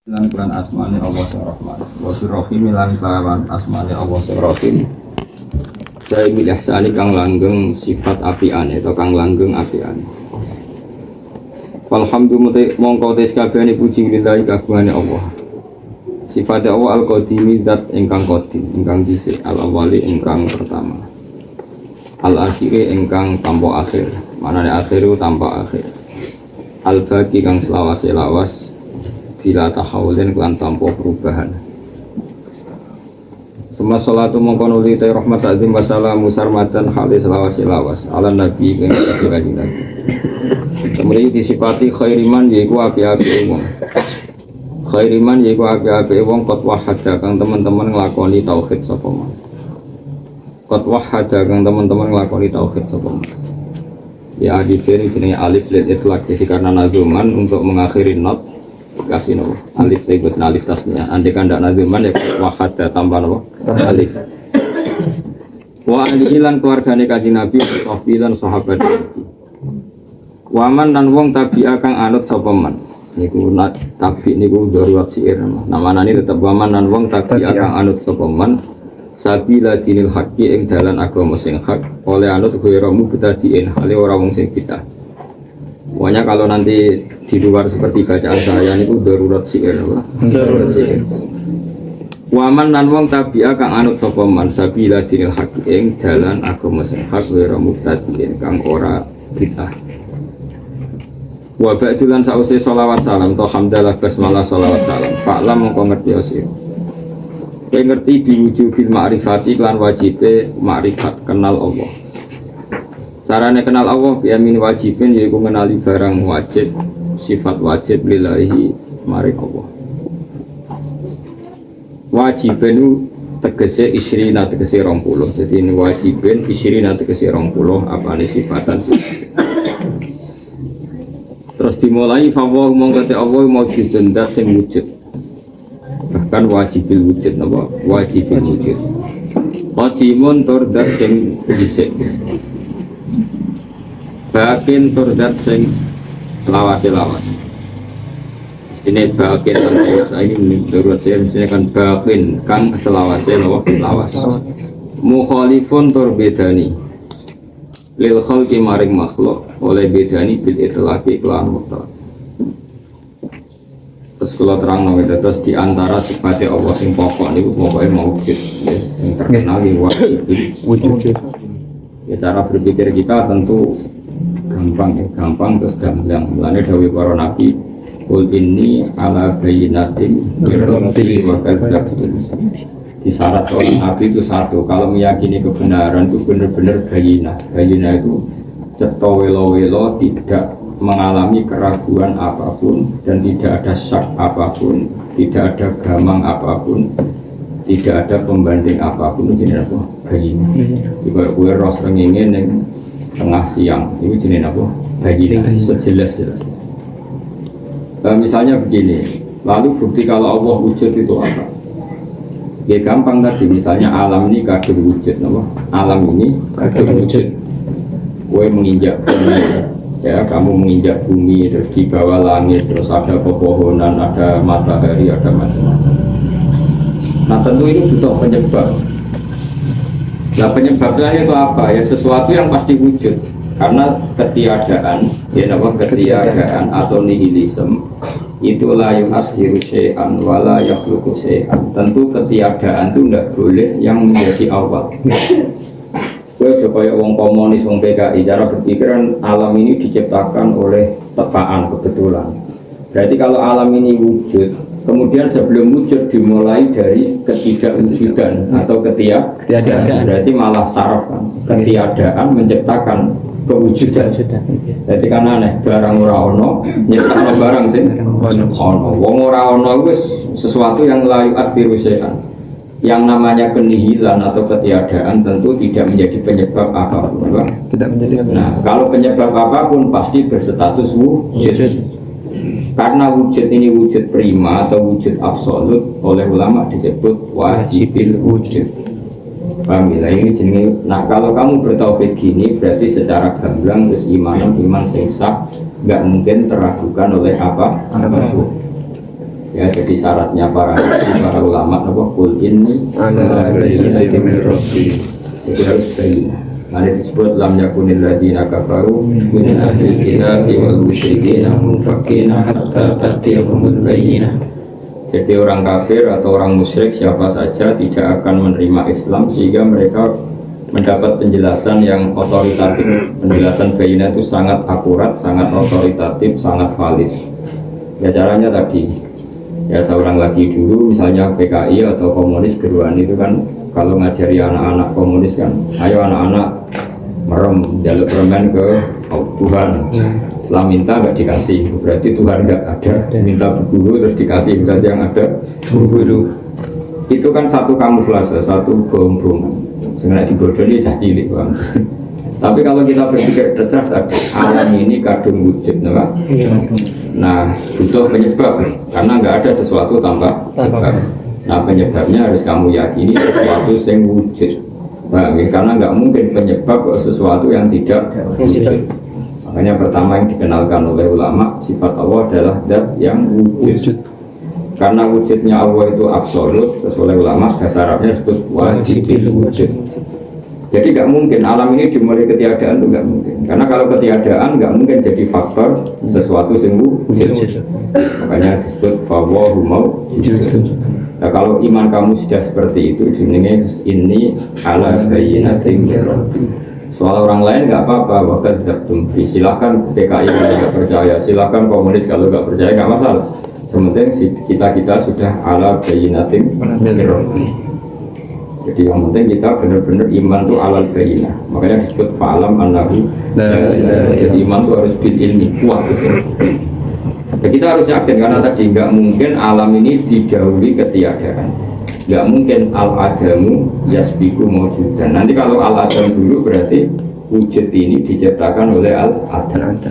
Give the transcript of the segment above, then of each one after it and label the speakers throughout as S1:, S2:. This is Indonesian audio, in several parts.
S1: Lan Quran asmane Allah sing Rahman. Wa Rahim lan kelawan asmane Allah sing Rahim. Saya milih ihsani kang langgeng sifat apiane atau kang langgeng apiane. Alhamdulillah mongko tes kabehane puji lillahi kagungane Allah. Sifat Allah al-qadimi zat ingkang qadim, ingkang dhisik, al-awwali ingkang pertama. Al-akhiri ingkang tanpa akhir. Manane akhiru tanpa akhir. Al-baqi kang selawase-lawas bila tahawulin kelan tanpa perubahan. Semua salatu mengkonuli ta rahmat azim wassalamu sarmatan khalis lawas ala nabi ing kanjeng Nabi. Kemudian disifati khairiman yaiku api-api wong. Khairiman yaiku api-api wong qad wahada kang teman-teman nglakoni tauhid sapa man. Qad wahada kang teman-teman nglakoni tauhid sapa man. Ya alif ini jenenge alif lit itlaq jadi karena nazuman untuk mengakhiri not kasih nopo alif ikut alif tasnya andai kan ndak nazuman ya wahada tambah nopo alif wa alihilan keluargane kanjeng Nabi sahbilan sahabat waman dan wong tabi'a kang anut sapa man niku tabi niku darurat syair namanane tetep waman dan wong tabi'a kang anut sapa man sabila dinil haqqi ing dalan agama sing hak oleh anut ghairu mubtadiin hale ora wong sing bidah. Pokoknya kalau nanti di luar seperti bacaan saya ini darurat syair, darurat syair. Waman lan wong tabi'a kang anut sapa man sabila dinil haqq ing dalan agama sing hak wa mubtadiin kang ora bid'ah. Wa ba'dulan sause sholawat salam to hamdalah basmalah sholawat salam. Fa'lam mongko ngerti osir. Kowe ngerti diwujubil ma'rifati lan wajibe ma'rifat kenal Allah. Carane kenal Allah biamin wajibin yaitu mengenali barang wajib sifat wajib lillahi maring Allah. Wajibin tegese isrina tegese 20. Jadi ini wajibin isrina tegese 20 apane sifatan sih. Terus dimulai fawwah mongko te Allah maujudun dat sing wujud. Bahkan wajibil wujud napa? Wajibil wujud. Qadimun tur dat sing dhisik. Bakin turdat sing lawas. Ini bakin ini menurut saya misalnya kan bakin kan selawase lawas. Mukhalifun tur bedani lil khalqi maring makhluk oleh bedani bil itlaqi kelan mutlak. Terus kalau terang terus di antara sifatnya Allah sing pokok niku pokoke maujud ya yang terkenal di wujud. Ya cara berpikir kita tentu gampang terus gamblang mulane dawuh para nabi qul inni ala bayyinatin min rabbi wa kadzdzabtum. Di syarat seorang nabi itu satu, kalau meyakini kebenaran itu benar-benar bayinah itu cetha welo-welo tidak mengalami keraguan apapun dan tidak ada syak apapun, tidak ada gamang apapun, tidak ada pembanding apapun itu jenis apa? Bayinah. Jika kue ros rengingin yang tengah siang itu jenis apa? Bayinah sejelas-jelas. Misalnya begini, lalu bukti kalau Allah wujud itu apa? Ya gampang tadi, misalnya alam ini kadung wujud, apa? Alam ini kadung wujud. Kue menginjak bumi, ya kamu menginjak bumi, terus di bawah langit, terus ada pepohonan, ada matahari, ada macam-macam. Nah tentu ini butuh penyebab. Nah penyebabnya itu apa? Ya sesuatu yang pasti wujud. Karena ketiadaan, ya nama ketiadaan atau nihilisme itu la yu'assiru syai'an wa la yakhluqu syai'an. Tentu ketiadaan itu tidak boleh yang menjadi awal. Gue coba ya wong komunis, wong PKI, cara berpikiran alam ini diciptakan oleh tekaan kebetulan. Berarti kalau alam ini wujud, kemudian sebelum wujud dimulai dari ketidakwujudan atau ketiadaan, berarti malah saraf kan. Ketiadaan menciptakan kewujudan. Jadi kan aneh, barang ora ono nyiptakno barang sing ono. Wong ora ono itu sesuatu yang layu akhir syai'an. Yang namanya penihilan atau ketiadaan tentu tidak menjadi penyebab apapun, Bang.
S2: Tidak menjadi apa?
S1: Nah, kalau penyebab apapun pasti berstatus wujud. Karena wujud ini wujud prima atau wujud absolut oleh ulama disebut wajibil wujud. Paham ya? Ini jenis. Nah, kalau kamu bertauhid gini berarti secara gamblang terus iman sing sah nggak mungkin teragukan oleh apapun. Ya, jadi syaratnya para ulama apa kul ini
S2: ala bayyinati min rabbi.
S1: jadi harus bayyinah. Nanti disebut lam yakunil ladzina kafaru min ahli kitabi wal musyrikina munfakina hatta ta'tiyahumul bayyinah. Jadi orang kafir atau orang musyrik siapa saja tidak akan menerima Islam sehingga mereka mendapat penjelasan yang otoritatif. Penjelasan bayyinah itu sangat akurat, sangat otoritatif, sangat valid. Ya caranya tadi. Ya seorang lagi dulu misalnya PKI atau komunis geruan itu kan kalau ngajari anak-anak komunis kan ayo anak-anak merem jaluk permen ke Tuhan setelah minta nggak dikasih berarti Tuhan nggak ada, minta berburu terus dikasih berarti yang ada berburu. Itu kan satu kamuflase, satu gombrong sebenarnya digodoli cah cilik bang. Tapi kalau kita berpikir cerdas tadi alam ini kadung wujud nah butuh penyebab karena nggak ada sesuatu tanpa sebab. Nah penyebabnya harus kamu yakini sesuatu yang wujud. Nah, karena nggak mungkin penyebab sesuatu yang tidak wujud. Makanya pertama yang dikenalkan oleh ulama sifat Allah adalah zat yang wujud. Karena wujudnya Allah itu absolut, terus oleh ulama bahasa Arabnya disebut wajibil wujud. Jadi nggak mungkin alam ini dimulai ketiadaan itu nggak mungkin. Karena kalau ketiadaan nggak mungkin jadi faktor sesuatu yang wujud. Makanya disebut fawahu mawjud. Nah kalau iman kamu sudah seperti itu, jenenge ini ala bayyinatin min rabbi. Soal orang lain nggak apa-apa, bahkan tidak tumpi. Silahkan PKI kalau nggak percaya, silahkan komunis kalau nggak percaya nggak masalah. Sementing kita sudah ala bayyinatin min rabbi. Jadi yang penting kita benar-benar iman itu alal bayyinah. Makanya disebut fa'alam annahu jadi iman itu harus bil ilmi kuat gitu. Jadi kita harus yakin karena tadi nggak mungkin alam ini didahului ketiadaan. Nggak mungkin al-adamu yasbiku mawjudan. Nanti kalau al-adam dulu berarti wujud ini diciptakan oleh al-adam.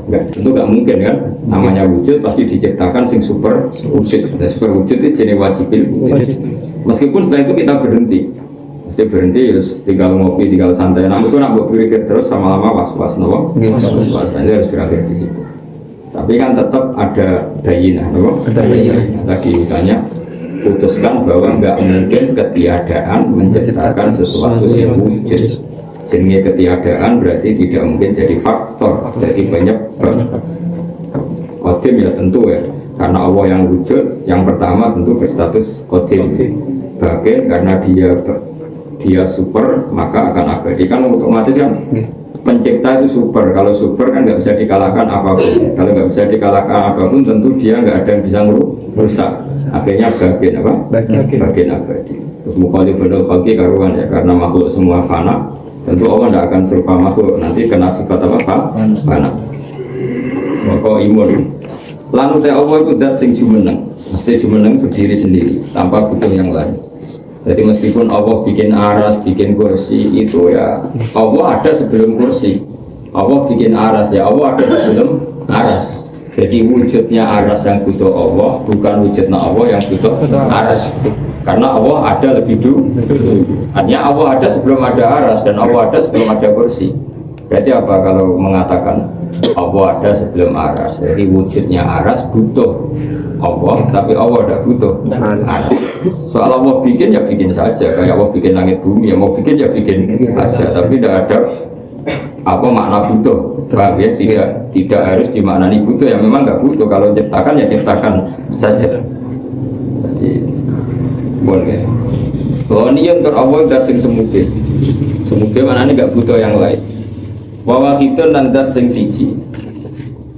S1: Tentu nggak mungkin kan, namanya wujud pasti diciptakan sing super wujud. Nah, super wujud itu jenis wajibil wujud. Meskipun setelah itu kita berhenti, mesti berhenti ya tinggal ngopi, tinggal santai. Namun itu nak berpikir terus sama lama was-was, nopo. Was-was, ini harus berakhir di situ. Tapi kan tetap ada bayyinah, nopo. Tadi misalnya putuskan bahwa nggak mungkin ketiadaan menciptakan sesuatu yang wujud. Jenis ketiadaan berarti tidak mungkin jadi faktor, jadi penyebab. Qadim ya tentu ya, karena Allah yang wujud, yang pertama tentu berstatus qadim. Bagian karena dia super maka akan abadi, kan otomatis kan pencipta itu super. Kalau super kan nggak bisa dikalahkan apapun. Kalau nggak bisa dikalahkan apapun tentu dia nggak ada yang bisa merusak. Akhirnya bagian apa? Bagian abadi. Terus mukhalifun khalqi karuan ya, karena makhluk semua fana. Tentu Allah tidak akan serupa makhluk, nanti kena sifat apa? Fana. Maka imun. Lalu teh Allah itu dat sing jumeneng. Mesti jumeneng berdiri sendiri tanpa butuh yang lain. Jadi meskipun Allah bikin aras, bikin kursi itu ya Allah ada sebelum kursi. Allah bikin aras ya Allah ada sebelum aras. Jadi wujudnya aras yang butuh Allah bukan wujudnya Allah yang butuh aras. Karena Allah ada lebih dulu. Artinya Allah ada sebelum ada aras dan Allah ada sebelum ada kursi. Berarti apa kalau mengatakan Allah ada sebelum aras? Jadi wujudnya aras butuh Allah, tapi Allah tidak butuh aras. Soal Allah bikin ya bikin saja, kayak Allah bikin langit bumi ya mau bikin ya bikin saja, tapi tidak ada apa makna butuh. Paham ya? Tidak harus dimaknani butuh, ya memang nggak butuh. Kalau ciptakan ya ciptakan saja. Jadi boleh. Kalau ini yang terawal dan sing semuge mana ini nggak butuh yang lain. Wawahidun dan dat sing siji.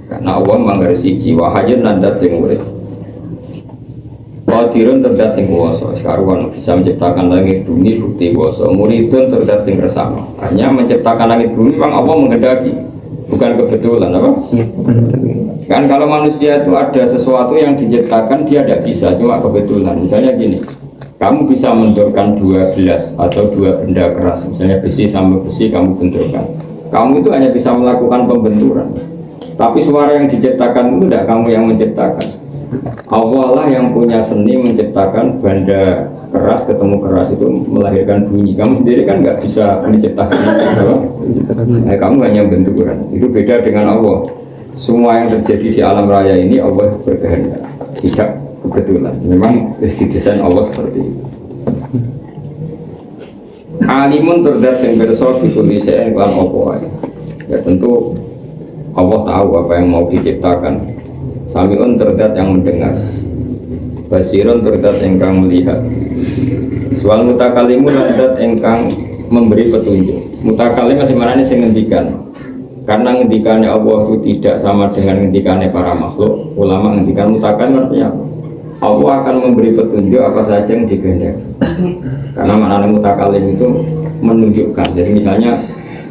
S1: Karena Allah manggar siji. Wahayun dan dat sing urip. Qadirun terdat sing kuwasa, sekaruan bisa menciptakan langit bumi bukti kuwasa. Muridun terdat sing kersama. Hanya menciptakan langit bumi memang Allah menghendaki, bukan kebetulan apa? Kan kalau manusia itu ada sesuatu yang diciptakan dia tidak bisa, cuma kebetulan. Misalnya gini, kamu bisa mendorkan dua gelas atau dua benda keras, misalnya besi sama besi kamu benturkan. Kamu itu hanya bisa melakukan pembenturan. Tapi suara yang diciptakan itu tidak kamu yang menciptakan. Allah lah yang punya seni menciptakan benda keras ketemu keras itu melahirkan bunyi. Kamu sendiri kan nggak bisa menciptakan kamu hanya benturan. Itu beda dengan Allah. Semua yang terjadi di alam raya ini Allah berkehendak. Tidak kebetulan. Memang didesain Allah seperti itu. Alimun terdat sing pirsa bikuli sing lan apa wae. Ya tentu Allah tahu apa yang mau diciptakan. Samiun terdat yang mendengar. Basirun terdat engkang melihat. Soal mutakalimun terdat engkang memberi petunjuk. Mutakalim masih mana nih sing ngendikan. Karena ngendikannya Allah itu tidak sama dengan ngendikannya para makhluk. Ulama ngendikan mutakalim artinya apa? Allah akan memberi petunjuk apa saja yang dikehendaki. Karena makna mutakalim itu menunjukkan. Jadi misalnya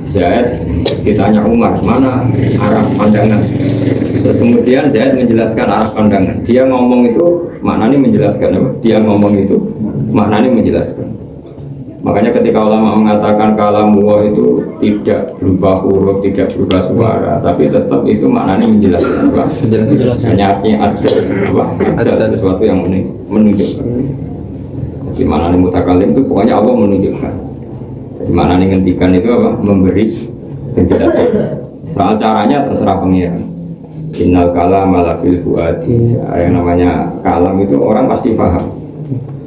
S1: Zaid ditanya Umar mana arah pandangan. Terus kemudian Zaid menjelaskan arah pandangan. Dia ngomong itu maknanya menjelaskan apa? Dia ngomong itu maknanya menjelaskan. Makanya ketika ulama mengatakan kalamullah itu tidak berubah huruf, tidak berubah suara, tapi tetap itu maknanya menjelaskan apa? Hanya artinya ada sesuatu yang menunjukkan. Di mana mutakalim itu pokoknya Allah menunjukkan. Di mana ngendikan itu apa? Memberi penjelasan. Soal caranya terserah pengiran. Innal kalam ala fil fuadi. Yang namanya kalam itu orang pasti paham.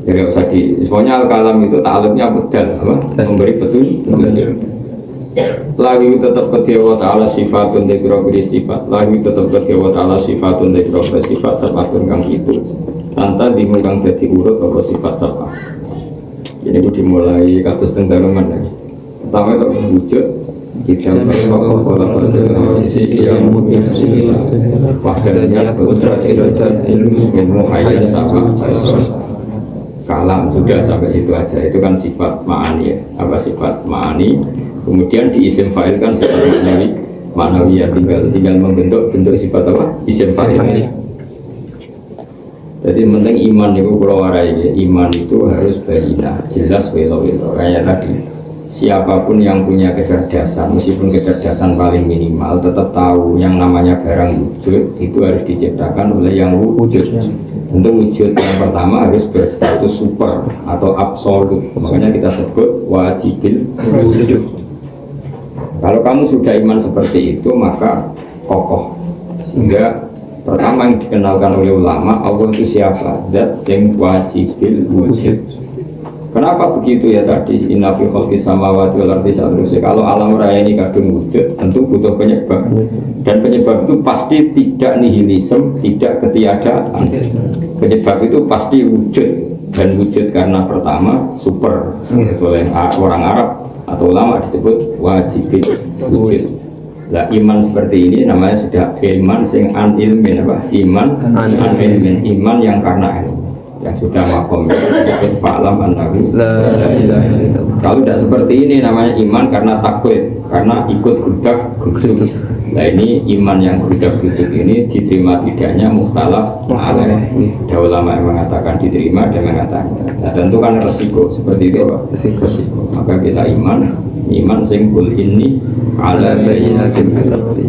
S1: Jadi usah pokoknya al-kalam itu ta'aluknya bedal apa? Memberi petunjuk. Lagi tetap ketiwa ta'ala sifatun dekirabri sifat. Lagi tetap ketiwa ta'ala sifatun dekirabri sifat. Sapatun kang itu tanta dimulkang dadi urut apa sifat sapat. Ini aku dimulai katus tengdaruman lagi. Pertama itu wujud kita berkata isi yang mungkin wahdanya kudrat ilmu hayat sama kalam sudah sampai situ aja. Itu kan sifat ma'ani ya. Apa sifat ma'ani? Kemudian di isim fa'il kan sifat ma'nawi ya, tinggal membentuk sifat apa? Isim fa'il. Jadi penting iman itu kalau warai, iman itu harus bayinah, jelas welo-welo. Kayak tadi, siapapun yang punya kecerdasan, meskipun kecerdasan paling minimal, tetap tahu yang namanya barang wujud itu harus diciptakan oleh yang wujud. Tentu wujud yang pertama harus berstatus super atau absolut. Makanya kita sebut wajibil wujud. Kalau kamu sudah iman seperti itu, maka kokoh. Sehingga pertama yang dikenalkan oleh ulama, Allah itu siapa? Zat sing wajibil wujud. Kenapa begitu ya tadi? Inna fi khalqis samawati wal ardi kalau alam raya ini kadung wujud, tentu butuh penyebab. Dan penyebab itu pasti tidak nihilisme, tidak ketiadaan. Penyebab itu pasti wujud, dan wujud karena pertama super oleh orang Arab atau ulama disebut wajibil wujud. Nah, iman seperti ini namanya sudah iman sing an ilmin apa? Iman an ilmin, iman yang karena ilmu, yang sudah makom disebut fa'lam annahu la ilaha illallah. Kalau tidak seperti ini namanya iman karena taklid, karena ikut grudak. Nah ini iman yang grudak-gruduk ini diterima tidaknya mukhtalaf alaih. Ada ulama yang mengatakan diterima, ada yang mengatakan. Nah tentu kan resiko seperti itu Pak. Resiko. Maka kita iman sing kul ini ala bayyinatin min rabbih.